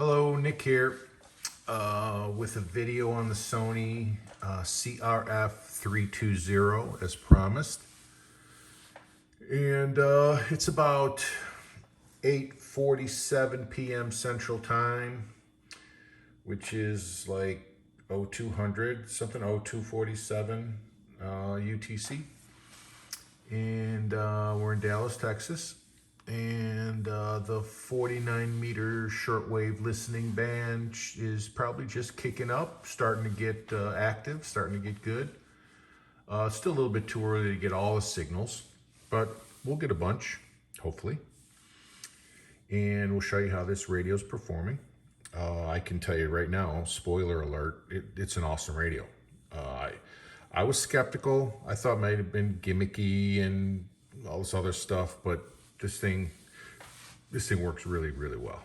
Hello, Nick here with a video on the Sony CRF-320 as promised. And it's about 8:47 p.m. Central Time, which is like 0200, something 0247 UTC. And we're in Dallas, Texas. And the 49-meter shortwave listening band is probably just kicking up, starting to get active, starting to get good. Still a little bit too early to get all the signals, but we'll get a bunch, hopefully. And we'll show you how this radio is performing. I can tell you right now, spoiler alert, it's an awesome radio. I was skeptical. I thought it might have been gimmicky and all this other stuff, but this thing works really, really well.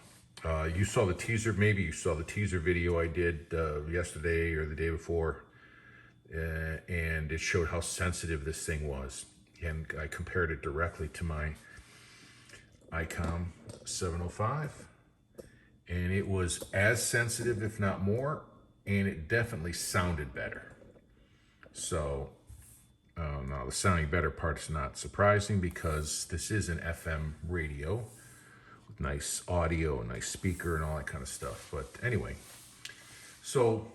You saw the teaser, maybe you saw the teaser video I did yesterday or the day before, and it showed how sensitive this thing was. And I compared it directly to my ICOM 705, and it was as sensitive, if not more, and it definitely sounded better. So, now the sounding better part's not surprising because this is an FM radio with nice audio, nice speaker, and all that kind of stuff. But anyway, so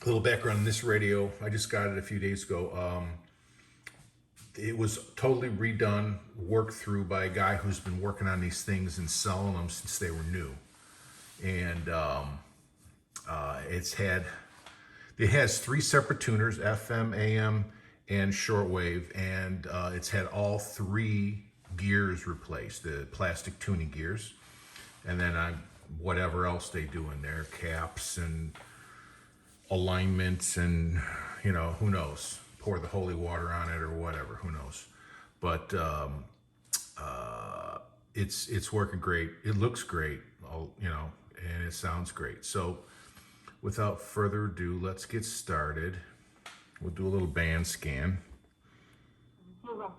a little background on this radio. I just got it a few days ago. It was totally redone, worked through by a guy who's been working on these things and selling them since they were new. And it has three separate tuners, FM, AM, and shortwave, and it's had all three gears replaced, the plastic tuning gears, and then whatever else they do in there, caps and alignments, and who knows, pour the holy water on it or whatever, who knows. But it's working great. It looks great, and it sounds great. So without further ado, let's get started. We'll do a little band scan. So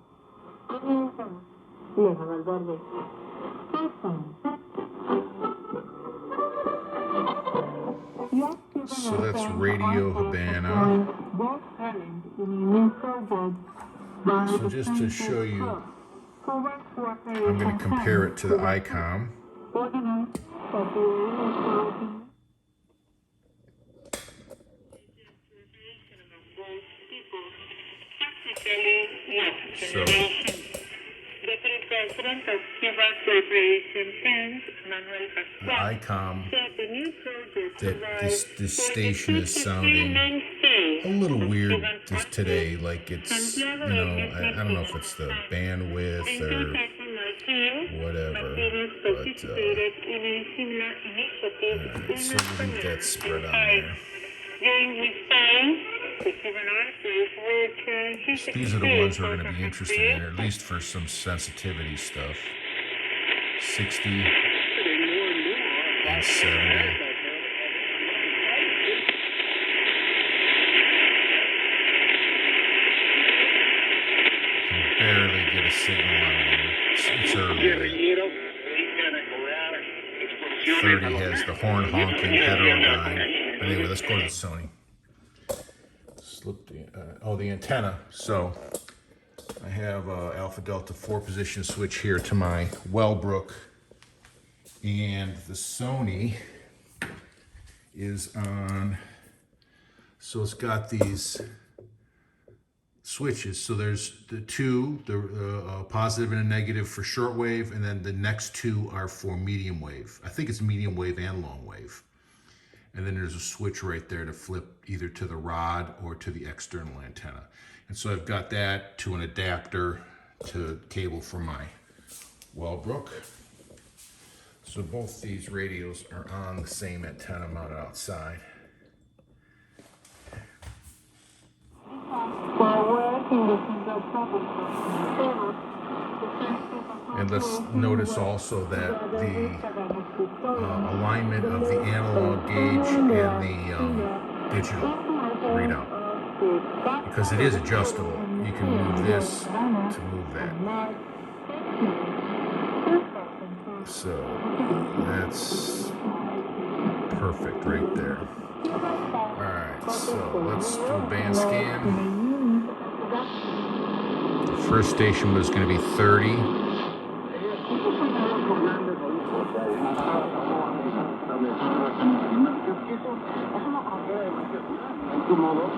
that's Radio Habana. So just to show you, I'm going to compare it to the ICOM. So the ICOM, this station is sounding a little weird today, like it's, I don't know if it's the bandwidth or whatever, but so we'll leave that spread on there. These are the ones we're going to be interested in, at least for some sensitivity stuff. 60 and 70. Can barely get a signal out of there. It's early. 30 has the horn honking heterodyne. But anyway, let's go to the Sony. The antenna. So I have alpha delta 4-position switch here to my Wellbrook, and the Sony is on. So it's got these switches. So there's the two, the positive and a negative for shortwave, and then the next two are for medium wave. I think it's medium wave and long wave. And then there's a switch right there to flip either to the rod or to the external antenna. And so I've got that to an adapter to cable for my Wellbrook. So both these radios are on the same antenna mounted outside. And let's notice also that the alignment of the analog gauge and the digital readout, because it is adjustable. You can move this to move that. So that's perfect right there. Alright, so let's do a band scan. The first station was going to be 30.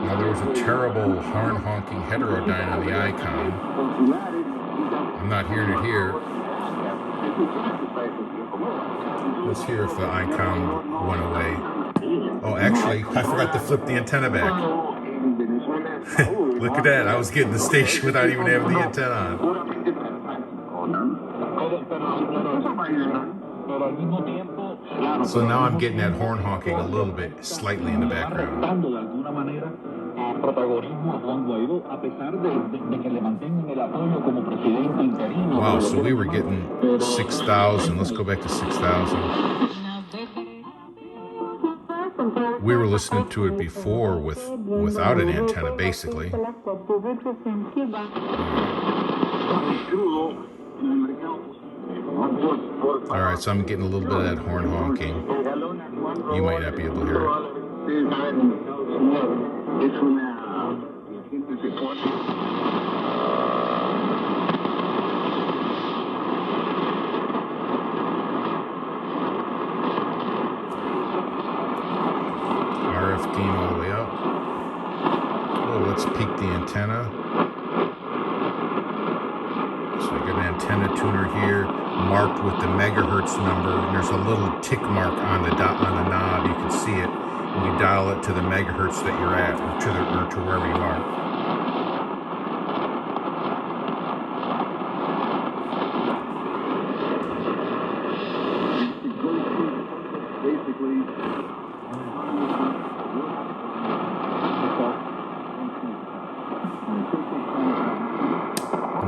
Now there was a terrible horn honking heterodyne on the icon. I'm not hearing it here. Let's hear if the icon went away. Oh, actually, I forgot to flip the antenna back. Look at that. I was getting the station without even having the antenna on. So now I'm getting that horn honking a little bit, slightly in the background. Wow, so we were getting 6,000. Let's go back to 6,000. We were listening to it before without an antenna, basically. Alright, so I'm getting a little bit of that horn honking. You might not be able to hear it. RF gain all the way up. Oh, let's peak the antenna. So I got an antenna tuner here, marked with the megahertz number. And there's a little tick mark on the knob. You can see it, and you dial it to the megahertz that you're at, or to wherever you are.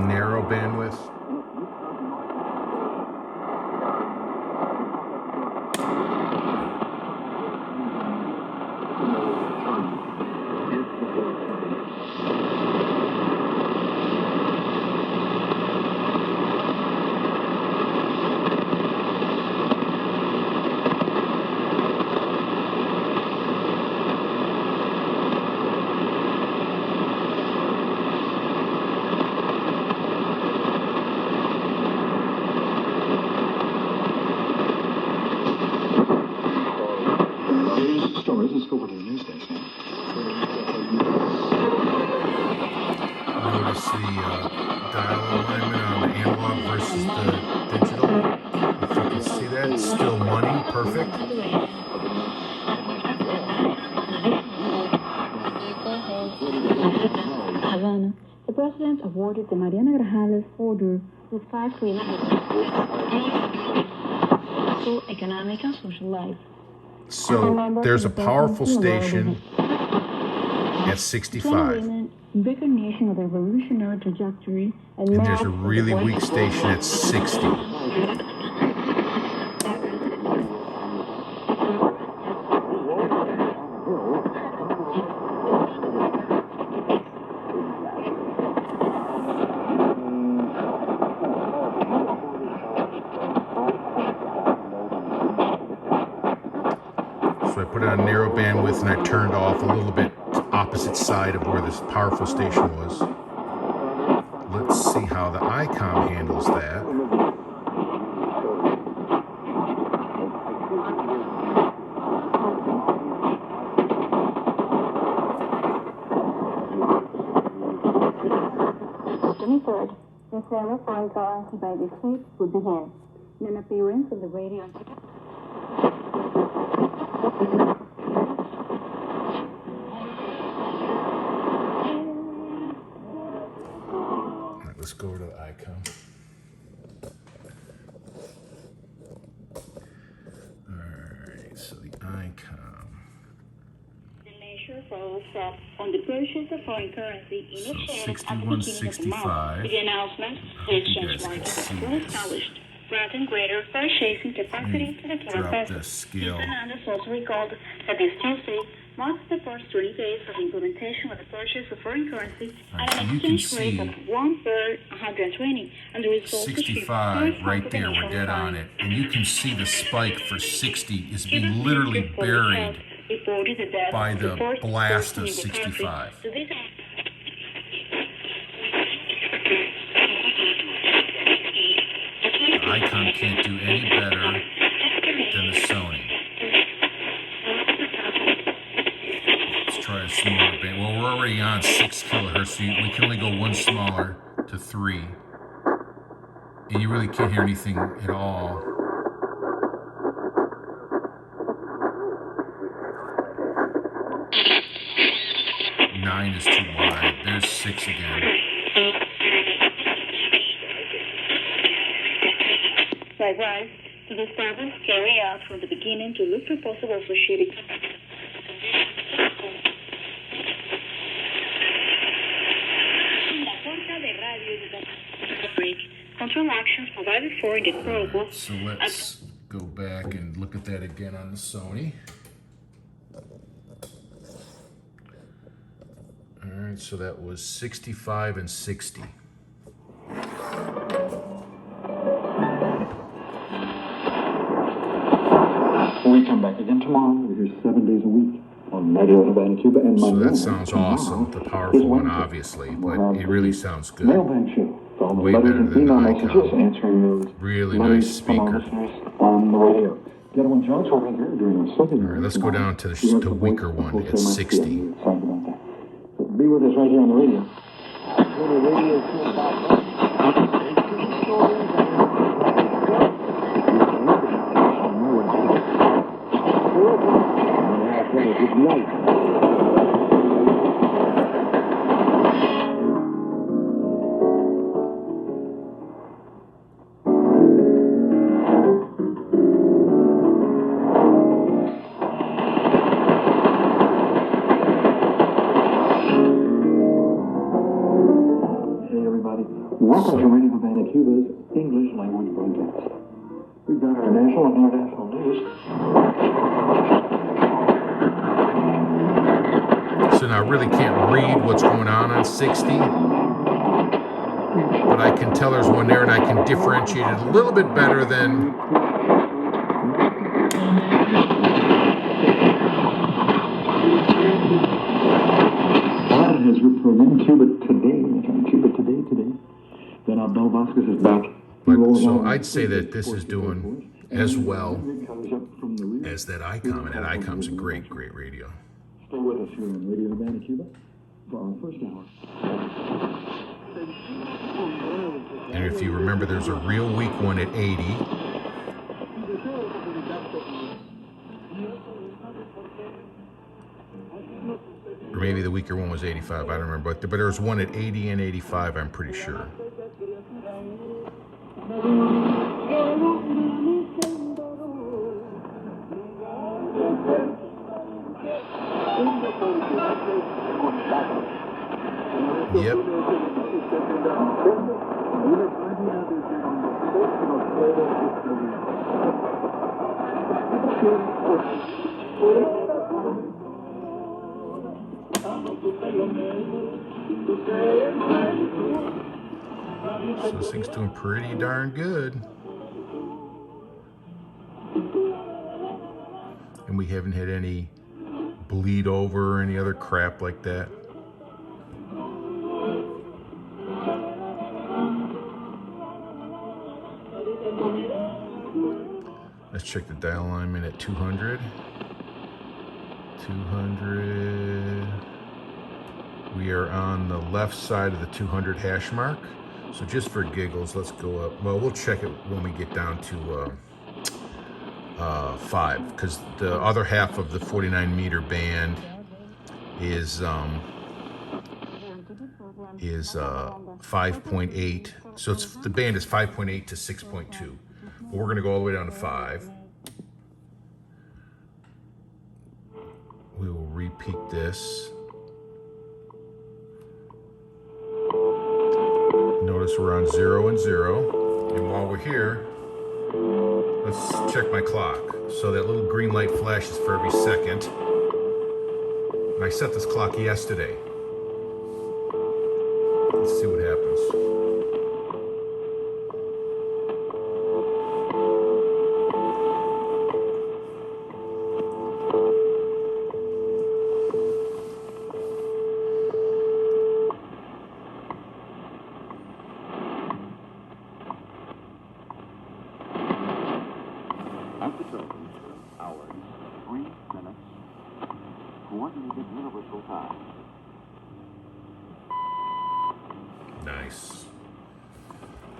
Narrow bandwidth. Notice the dial alignment on the analog versus the digital. If you can see that, it's still money, perfect. Havana, the president awarded the Mariana Grajales Order with 5 credits for economic and social life. So there's a powerful station at 65. Recognition of the revolutionary trajectory, And there's a really weak station at 60. So I put it on narrow bandwidth and I turned off a little bit opposite side of where this powerful station was. Let's see how the ICOM handles that. June 3rd, the CRF-320 by the state would begin. An appearance of the radio. Let's go over to the ICOM. Alright, so the ICOM. The measure follows up on the purchase of foreign currency initiated at the beginning of the month. With the announcement, the exchange market is well established, granting greater purchasing capacity to the Cuban peso. Mr. Fernandez also recalled that this Tuesday, marks the first 20 days of implementation of the purchase of foreign currency Right, at so an you can exchange rate see of 1/120, and the result 65 right there, we're dead on it. And you can see the spike for 60 is being literally buried by the blast of 65. The Icon can't do any better than the Sony. Let's try a smaller band. Well, we're already on 6 kilohertz, so we can only go one smaller to 3. And you really can't hear anything at all. Nine is too wide. There's 6 again. Likewise, the servers carry out from the beginning to look for possible associated control actions provided for in the protocol. So let's go back and look at that again on the Sony. All right, so that was 65 and 60. We come back again tomorrow. We're here 7 days a week on Radio Havana, Cuba. And So that sounds awesome, the powerful one, obviously, but it really sounds good. Mailbag show. All the Way letters better and than the email messages, Icon. answering those Really letters nice from our speaker. listeners on the radio. Ghetto and Jones over here during the second All right, let's go down to the weaker one at 60. Sorry about that. So be with us right here on the radio. The radio is about good night. Hey everybody, welcome to Radio Havana, Cuba's English language broadcast. We've got our national and international news. So now I really can't read what's going on 60, but I can tell there's one there and I can differentiate it a little bit better than Aladdin has reprogrammed Cuba today. Cuba today. Then Abdel Vasquez is back. so I'd say that this is doing as well as that Icon, and that Icon's a great radio. Stay with us here on Radio Havana, Cuba for our first hour. And if you remember, there's a real weak one at 80. Or maybe the weaker one was 85, I don't remember. But there was one at 80 and 85, I'm pretty sure. Yep. So this thing's doing pretty darn good. And we haven't had any bleed over or any other crap like that. Let's check the dial alignment at 200. 200. We are on the left side of the 200 hash mark. So just for giggles, let's go up. Well, we'll check it when we get down to 5, because the other half of the 49 meter band is 5.8. So it's the band is 5.8 to 6.2. But we're going to go all the way down to 5. We will repeat this. Notice we're on 0 and 0. And while we're here, let's check my clock. So that little green light flashes for every second. And I set this clock yesterday. Let's see what happens. Hours, 3 minutes, coordinated universal time. Nice.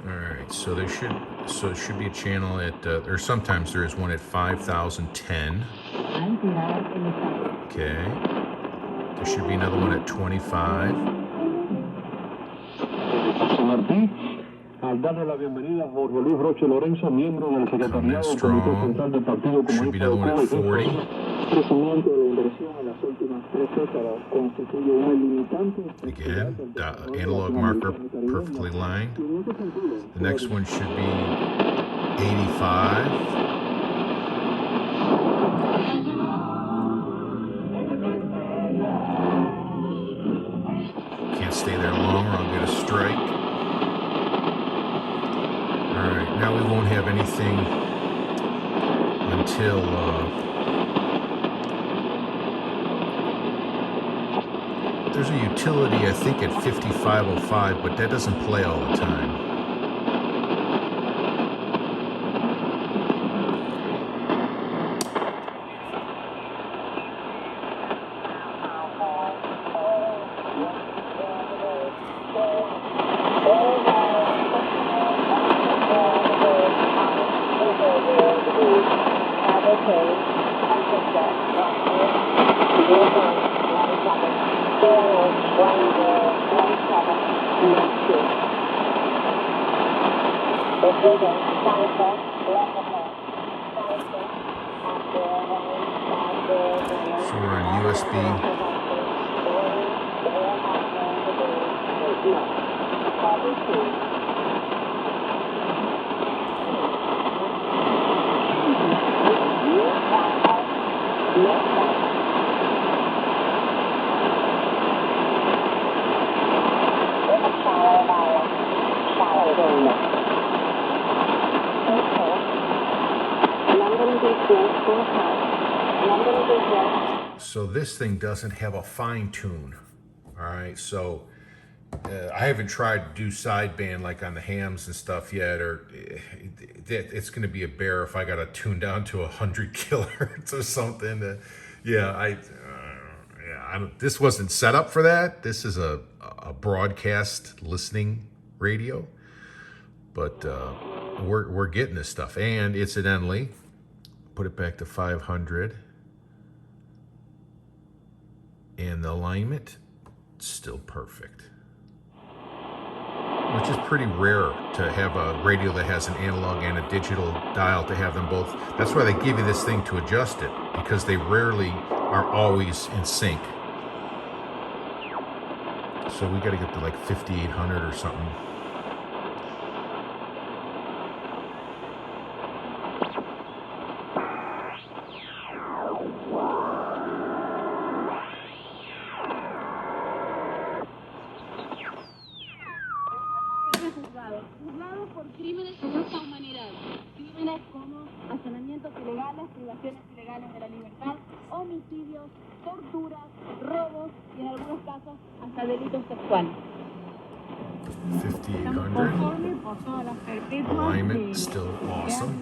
All right, so there should be a channel at, or sometimes there is one at 5010. Okay. There should be another one at 25. Al darle la bienvenida a Jorge Luis Roche Lorenzo, miembro del secretariado del Comité Central del Partido Should be another one at 40. Crecimiento de la inversión en las últimas 3 décadas constituye una limitante. Again, analog marker perfectly lined. The next one should be 85. Can't stay there long or I'll get a strike. Alright, now we won't have anything until there's a utility, I think, at 5505, but that doesn't play all the time. So we're on USB. So this thing doesn't have a fine tune. All right, so I haven't tried to do sideband like on the hams and stuff yet, or it's going to be a bear if I got to tune down to 100 kilohertz or something. This wasn't set up for that. This is a broadcast listening radio, but we're getting this stuff. And incidentally, put it back to 500. And the alignment, still perfect. Which is pretty rare to have a radio that has an analog and a digital dial, to have them both. That's why they give you this thing to adjust it, because they rarely are always in sync. So we got to get to like 5800 or something. Juzgados por crímenes contra la humanidad, crímenes como allanamientos ilegales, privaciones ilegales de la libertad, homicidios, torturas, robos y en algunos casos hasta delitos sexuales. 5800. Alignment still awesome.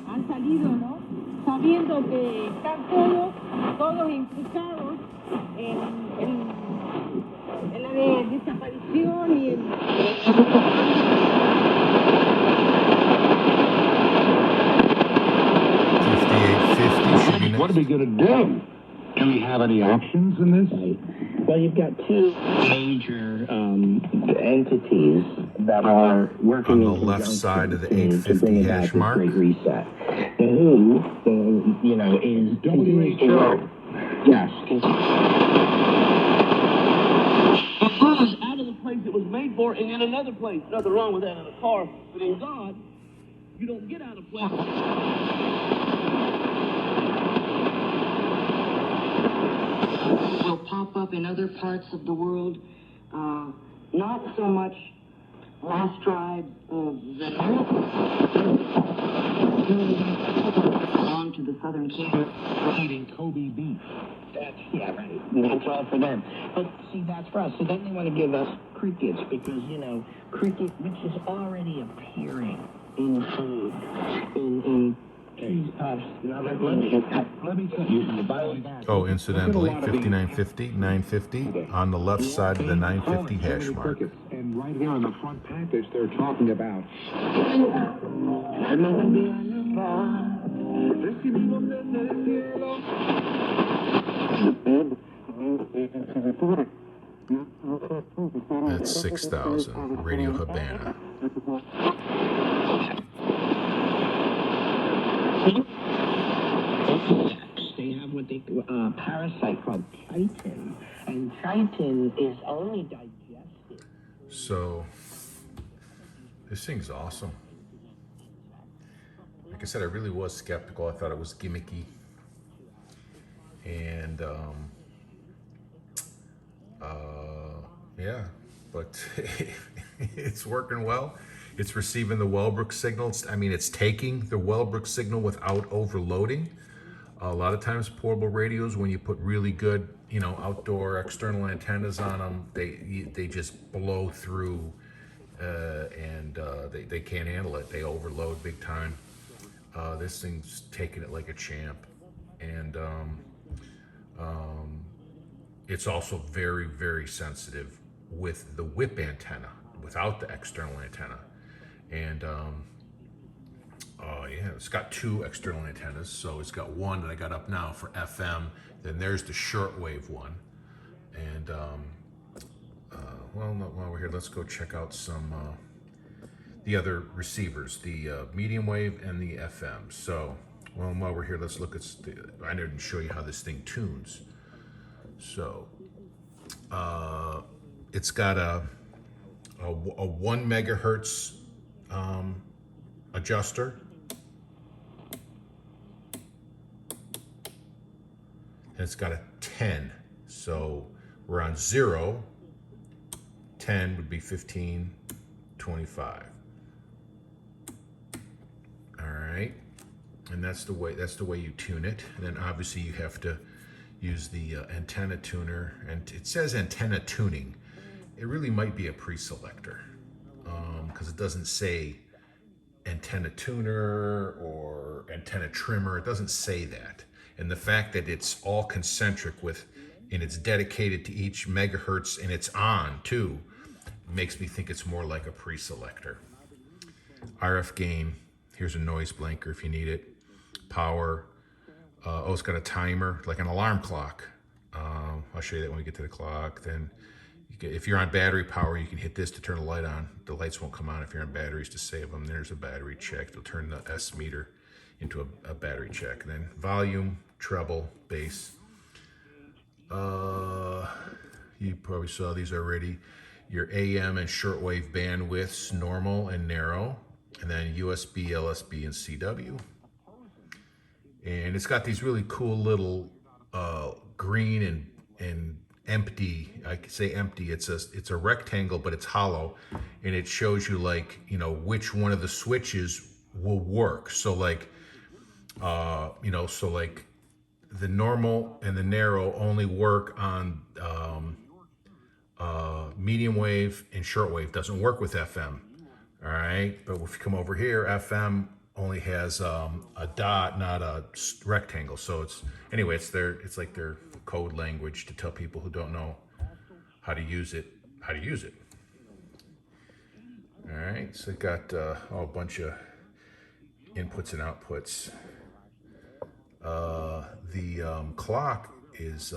Han salido, ¿no? Sabiendo que están todos implicados en la desaparición y en... 5850 should be next. What are we going to do? Do we have any options in this? Well, you've got two major entities that are working on the left side of the to 850 bring about hash this mark. Great reset. The WHO, is WHO. Yes. Out of the place it was made for and in another place. Nothing wrong with that in a car, but in God, you don't get out of place. Will pop up in other parts of the world. Not so much last tribe of the belong to the southern kingdom, eating Kobe beef. That's, yeah, right. That's all for them. But see, that's for us. So then they want to give us crickets because, you know, cricket, which is already appearing in food, in cheese puffs. Let me tell you, Oh, incidentally, 5950, 950 on the left side of the 950 hash mark. And right here on the front package, they're talking about. That's 6,000, Radio Habana. They have what they parasite called chitin, and chitin is only digested. So, this thing's awesome. Like I said, I really was skeptical. I thought it was gimmicky. And, yeah, but it's working well. It's receiving the Wellbrook signal. It's taking the Wellbrook signal without overloading. A lot of times portable radios, when you put really good, you know, outdoor external antennas on them, they just blow through and they can't handle it. They overload big time. This thing's taking it like a champ. And it's also very, very sensitive with the whip antenna, without the external antenna. And yeah, it's got two external antennas. So it's got one that I got up now for FM. Then there's the shortwave one. And while we're here, let's go check out some the other receivers, the medium wave and the FM. So, while we're here, let's look at I didn't show you how this thing tunes. So, it's got a 1 megahertz adjuster. And it's got a 10. So we're on 0. 10 would be 15, 25. All right. And that's the way you tune it. And then obviously you have to use the antenna tuner, and it says antenna tuning. It really might be a pre-selector because it doesn't say antenna tuner or antenna trimmer. It doesn't say that. And the fact that it's all concentric and it's dedicated to each megahertz and it's on too, makes me think it's more like a pre-selector. RF gain. Here's a noise blanker if you need it. Power. It's got a timer, like an alarm clock. I'll show you that when we get to the clock. Then, if you're on battery power, you can hit this to turn the light on. The lights won't come on if you're on batteries to save them. There's a battery check. It'll turn the S meter into a battery check. And then volume, treble, bass. You probably saw these already. Your AM and shortwave bandwidths, normal and narrow. And then USB, LSB, and CW. And it's got these really cool little green and empty. I could say empty. It's a rectangle, but it's hollow, and it shows you, like, you know, which one of the switches will work. So like, so like the normal and the narrow only work on medium wave, and shortwave doesn't work with FM. All right, but if you come over here, FM only has a dot, not a rectangle. So it's like their code language to tell people who don't know how to use it. All right, so it got a bunch of inputs and outputs. The clock is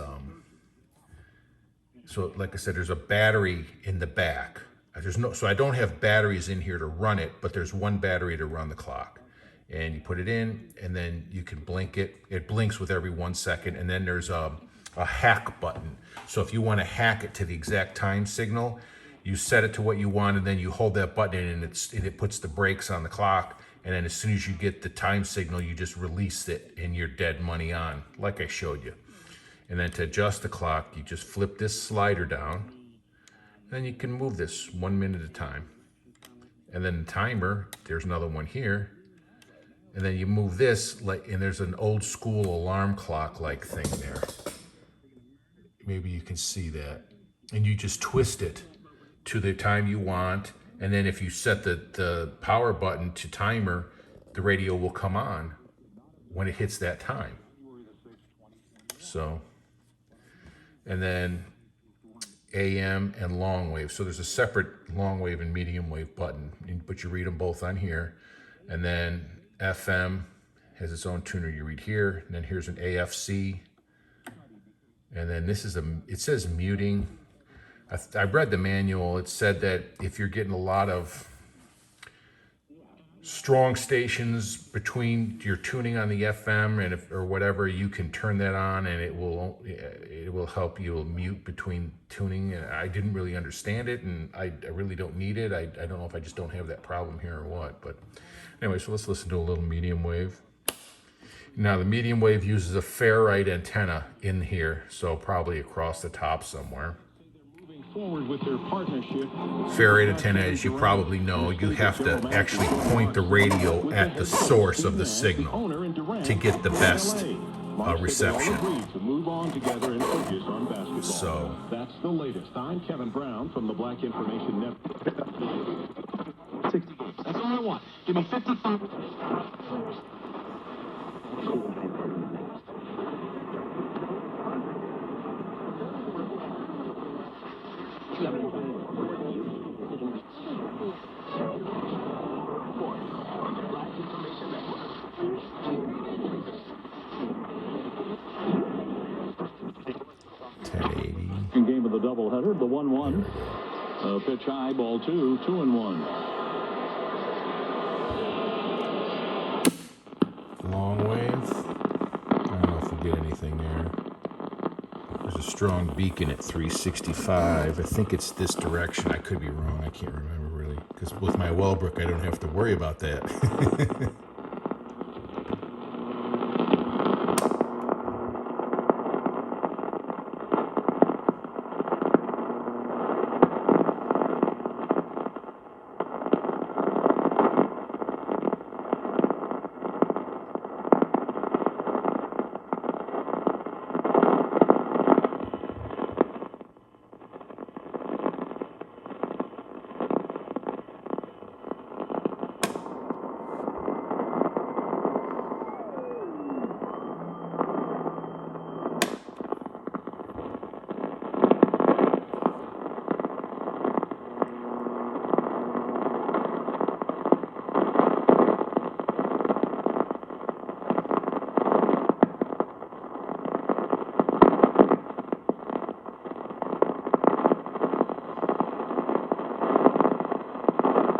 so like I said, there's a battery in the back. So I don't have batteries in here to run it, but there's one battery to run the clock. And you put it in, and then you can blink it. It blinks with every 1 second, and then there's a hack button. So if you want to hack it to the exact time signal, you set it to what you want, and then you hold that button in, and it puts the brakes on the clock. And then as soon as you get the time signal, you just release it, and you're dead money on, like I showed you. And then to adjust the clock, you just flip this slider down. Then you can move this 1 minute at a time. And then the timer, there's another one here. And then you move this, and there's an old school alarm clock like thing there. Maybe you can see that. And you just twist it to the time you want. And then if you set the power button to timer, the radio will come on when it hits that time. So, and then AM and long wave. So there's a separate long wave and medium wave button, but you read them both on here. And then FM has its own tuner you read here. And then here's an AFC. And then this is it says muting. I read the manual. It said that if you're getting a lot of strong stations between your tuning on the FM and or whatever, you can turn that on, and it will help you mute between tuning. And I didn't really understand it, and I really don't need it. I don't know if I just don't have that problem here or what. But anyway, so let's listen to a little medium wave. Now the medium wave uses a ferrite antenna in here, so probably across the top somewhere. Forward with their partnership. Ferrite antenna, as you probably know, you have to actually point the radio at the source of the signal to get the best reception. So That's the latest. I'm Kevin Brown from the Black Information Network. 60. That's all I want. Give me 55. Game of the doubleheader, the 1-1. Pitch high, ball 2, 2-1. long wave. I don't know if we get anything there. There's a strong beacon at 365. I think it's this direction. I could be wrong. I can't remember really. Because with my Wellbrook, I don't have to worry about that.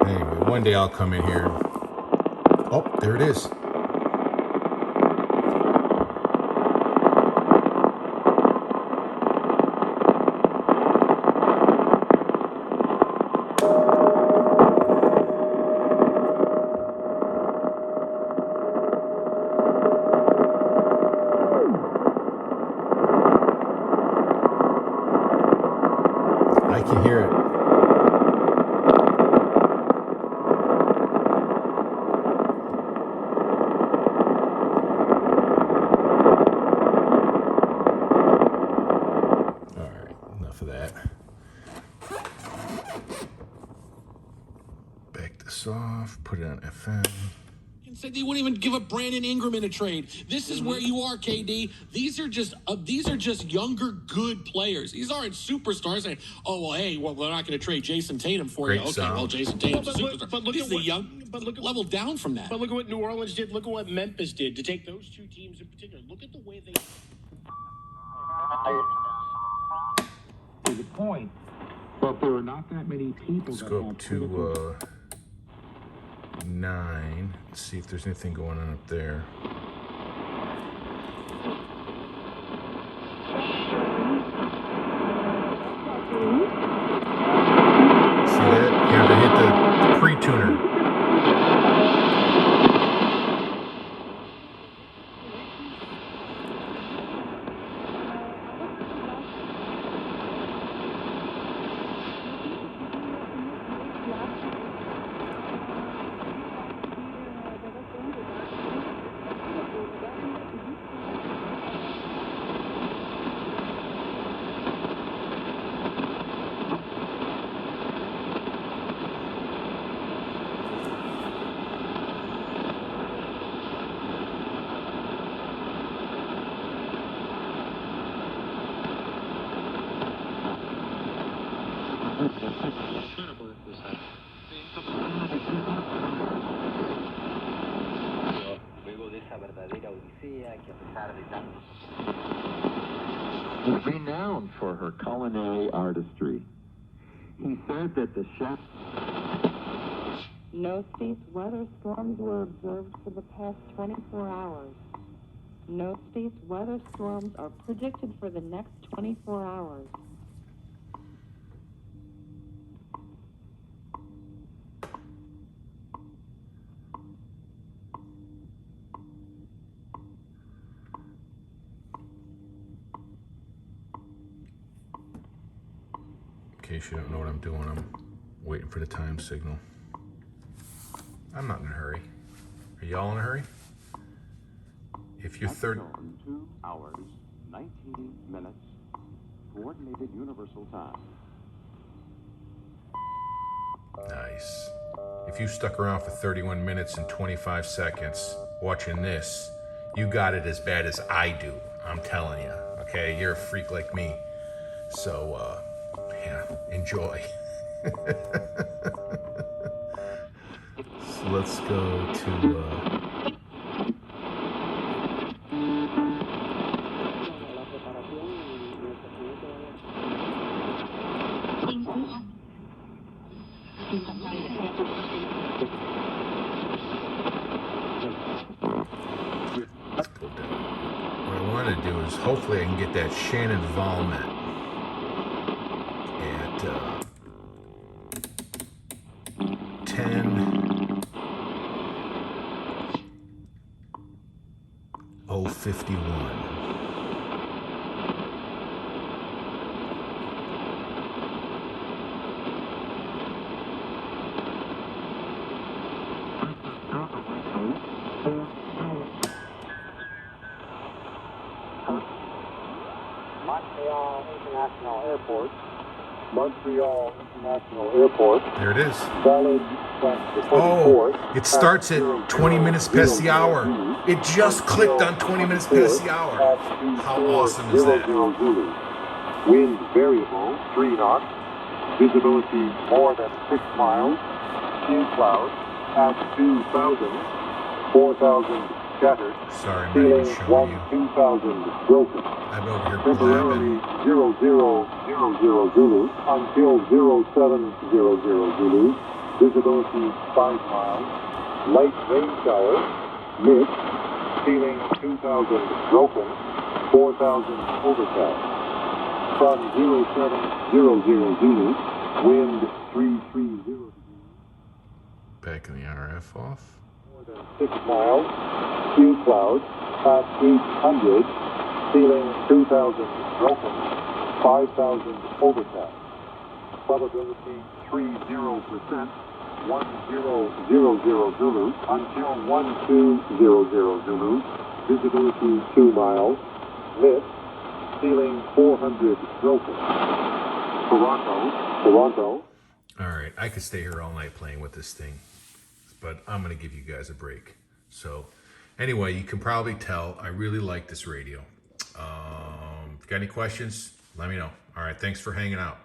Anyway, one day I'll come in here. Oh, there it is. I can hear it. Off, put it on FM. And said they wouldn't even give up Brandon Ingram in a trade. This is where you are, KD. These are just younger, good players. These aren't superstars saying, "Oh well, hey, well, we're not going to trade Jason Tatum for Great you." Okay, sound. well, Jason Tatum's a superstar. But look These at are the what- young, but look at- level down from that. But look at what New Orleans did. Look at what Memphis did to take those two teams in particular. Look at the way they. To the point, but there are not that many people. Let's go up to 9. Let's see if there's anything going on up there. See that? You have to hit the pre-tuner. Renowned for her culinary artistry. He said that the chef... Northeast weather storms were observed for the past 24 hours. Northeast weather storms are predicted for the next 24 hours. In case you don't know what I'm doing, I'm waiting for the time signal. I'm not in a hurry. Are y'all in a hurry? If you're 2 hours, 19 minutes, coordinated universal time. Nice. If you stuck around for 31 minutes and 25 seconds watching this, you got it as bad as I do. I'm telling you. Okay, you're a freak like me. So, yeah, enjoy. So let's go to... Let's go down. What I want to do is hopefully I can get that Shannon Valmet at 10:051. Montreal International Airport. Montreal International Airport. There it is. Valid Oh, it starts at 20 minutes past the hour. It just clicked on 20 minutes past the hour. How awesome is that? Wind variable, 3 knots. Visibility more than 6 miles. Few clouds at 2,000. 4,000 scattered. Sorry, I'm not even showing you. 2,000 broken. I'm over here Temporarily blabbing. 0000 Zulu until 0700 Zulu. Visibility 5 miles. Light rain shower. Mist. Ceiling 2,000 broken. 4,000 overcast. From 0700 Zulu. Wind 330. Back in the RF off. More than 6 miles. Few clouds at 800. Ceiling 2,000 broken. 5,000 overcast. Probability 30%. 1000 Zulu until 1200 Zulu. Visibility 2 miles. Mist. Ceiling 400 broken. Toronto. All right, I could stay here all night playing with this thing, but I'm going to give you guys a break. So anyway, you can probably tell I really like this radio. If you got any questions, let me know. All right, thanks for hanging out.